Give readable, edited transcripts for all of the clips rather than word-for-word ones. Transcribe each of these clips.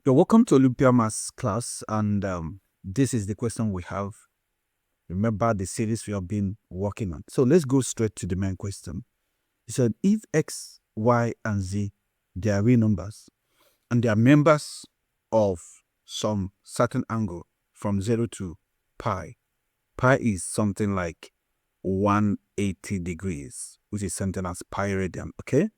You're welcome to Olympiad Maths class, and this is the question we have. Remember the series we have been working on. So let's go straight to the main question. It said, if x, y, and z, they are real numbers, and they are members of some certain angle from 0 to pi. Pi is something like 180 degrees, which is something as pi radian, okay?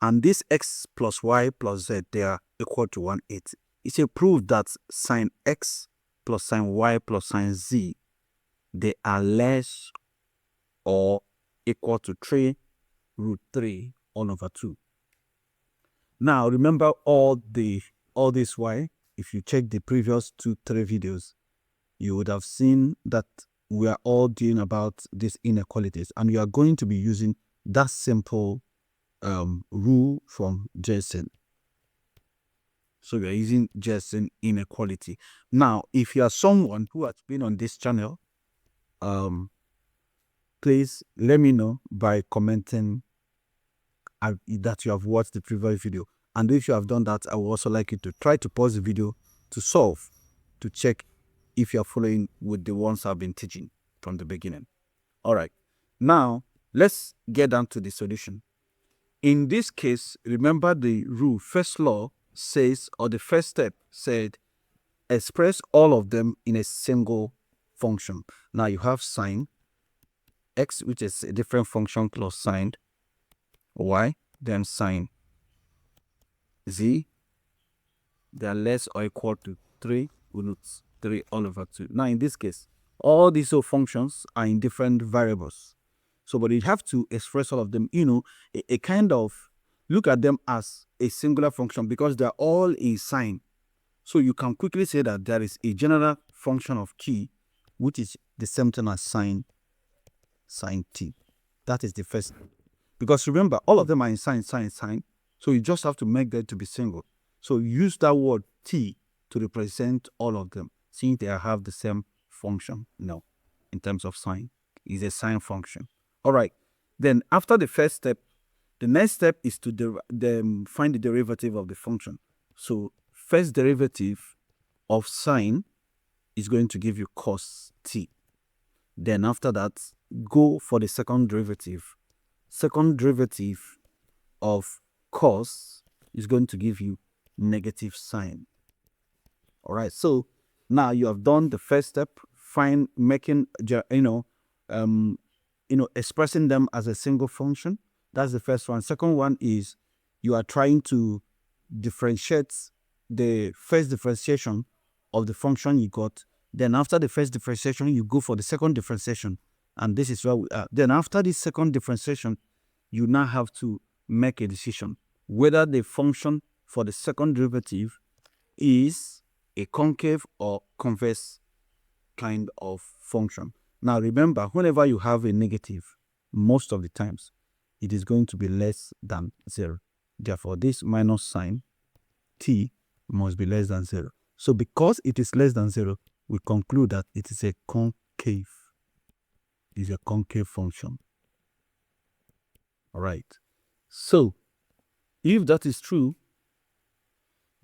And this x plus y plus z, they are equal to 180. It's a proof that sine x plus sine y plus sine z, they are less or equal to 3 root 3 all over 2. Now, remember all this y. If you check the previous 2-3 videos, you would have seen that we are all dealing about these inequalities, and you are going to be using that simple rule from Jensen. So we are using Jensen inequality. Now, if you are someone who has been on this channel, please let me know by commenting that you have watched the previous video. And if you have done that, I would also like you to try to pause the video to solve, to check if you are following with the ones I've been teaching from the beginning. All right. Now, let's get down to the solution. In this case, remember the rule, first law says, or the first step said, express all of them in a single function. Now you have sine x, which is a different function, plus sine y, then sine z, they are less or equal to 3 root 3 all over 2. Now in this case, all these functions are in different variables. So, but you have to express all of them, a kind of look at them as a singular function because they're all in sine. So you can quickly say that there is a general function of t, which is the same thing as sine t. That is the first. Because remember, all of them are in sine. So you just have to make them to be single. So use that word t to represent all of them, since they have the same function. No, in terms of sine, is a sine function. All right. Then after the first step, the next step is to find the derivative of the function. So first derivative of sine is going to give you cos t. Then after that, go for the second derivative. Second derivative of cos is going to give you negative sine. All right. So now you have done the first step, expressing them as a single function. That's the first one. Second one is you are trying to differentiate the first differentiation of the function you got. Then after the first differentiation, you go for the second differentiation. And this is where we are. Then after this second differentiation, you now have to make a decision whether the function for the second derivative is a concave or convex kind of function. Now remember, whenever you have a negative, most of the times, it is going to be less than 0. Therefore, this minus sine t must be less than 0. So because it is less than 0, we conclude that it is a concave. It is a concave function. All right. So if that is true,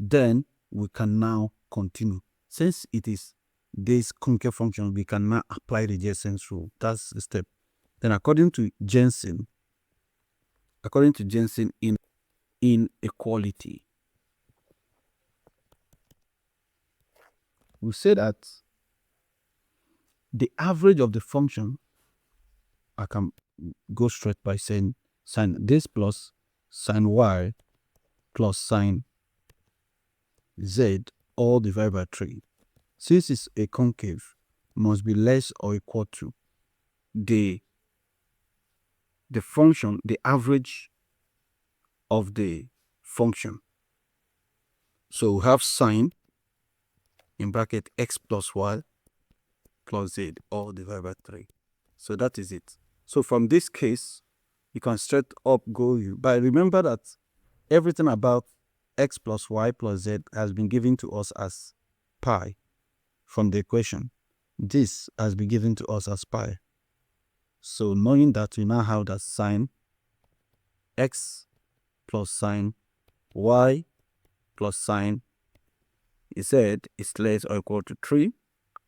then we can now continue. Since it is this concave function, we can now apply the Jensen's rule. That's the step. Then according to Jensen in inequality, we say that the average of the function, I can go straight by saying sine this plus sine y plus sine z all divided by 3. Since it's a concave, must be less or equal to the function, the average of the function. So we have sine in bracket x plus y plus z all divided by 3. So that is it. So from this case, you can straight up go. But remember that everything about x plus y plus z has been given to us as pi from the equation. This has been given to us as pi. So knowing that, we now have that sine x plus sine y plus sine It said it's less or equal to 3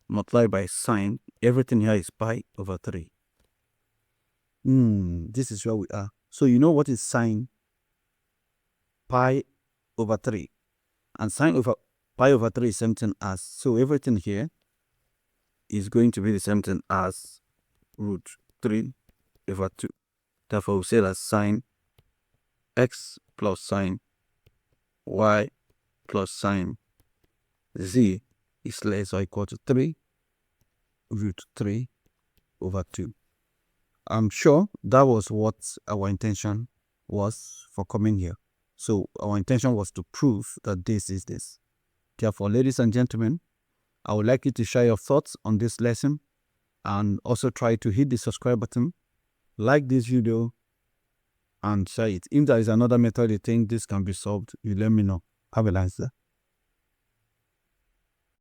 multiplied by sine. Everything here is pi over 3. This is where we are. So you know what is sine pi over 3? And sine over pi over 3 is same thing as, so everything here is going to be the same thing as root 3 over 2. Therefore, we say that sine x plus sine y plus sine z is less or equal to 3 root 3 over 2. I'm sure that was what our intention was for coming here. So our intention was to prove that this is this. Therefore, ladies and gentlemen, I would like you to share your thoughts on this lesson and also try to hit the subscribe button, like this video, and share it. If there is another method you think this can be solved, you let me know. Have a nice day.